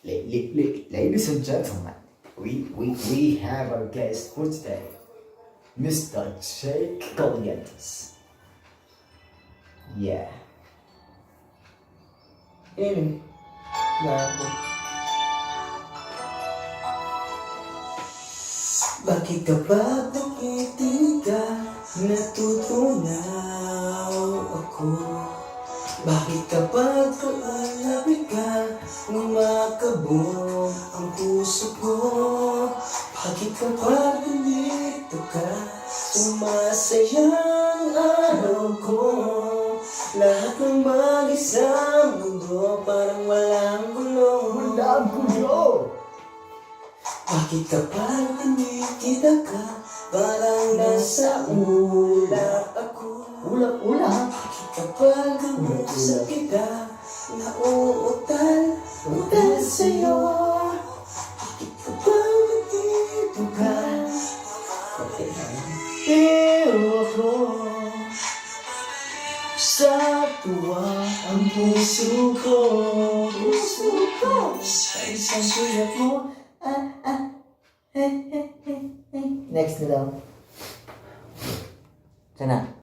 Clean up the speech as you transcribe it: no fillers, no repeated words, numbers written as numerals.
Ladies and gentlemen, we have our guest for today, Mr. Jake Colientes. Yeah. Anyway, Bakit kapag nakitig ka, natutunaw ako? Bakit kapag kaalabi ka, gumakabog ang puso ko? Bakit kapag nandito ka, sumasayang araw ko? Lahat ng bagay sa mundo parang walang gulo. Bakit kapag nakikita ka, parang nasa ulap ako? ulap. Bakit kapag kamusap kita, nauutal sa'yo? Bakit kapag nandito ka, pero ako sa tuwa ang puso ko. Sa isang sulat mo, Next na daw. Sana.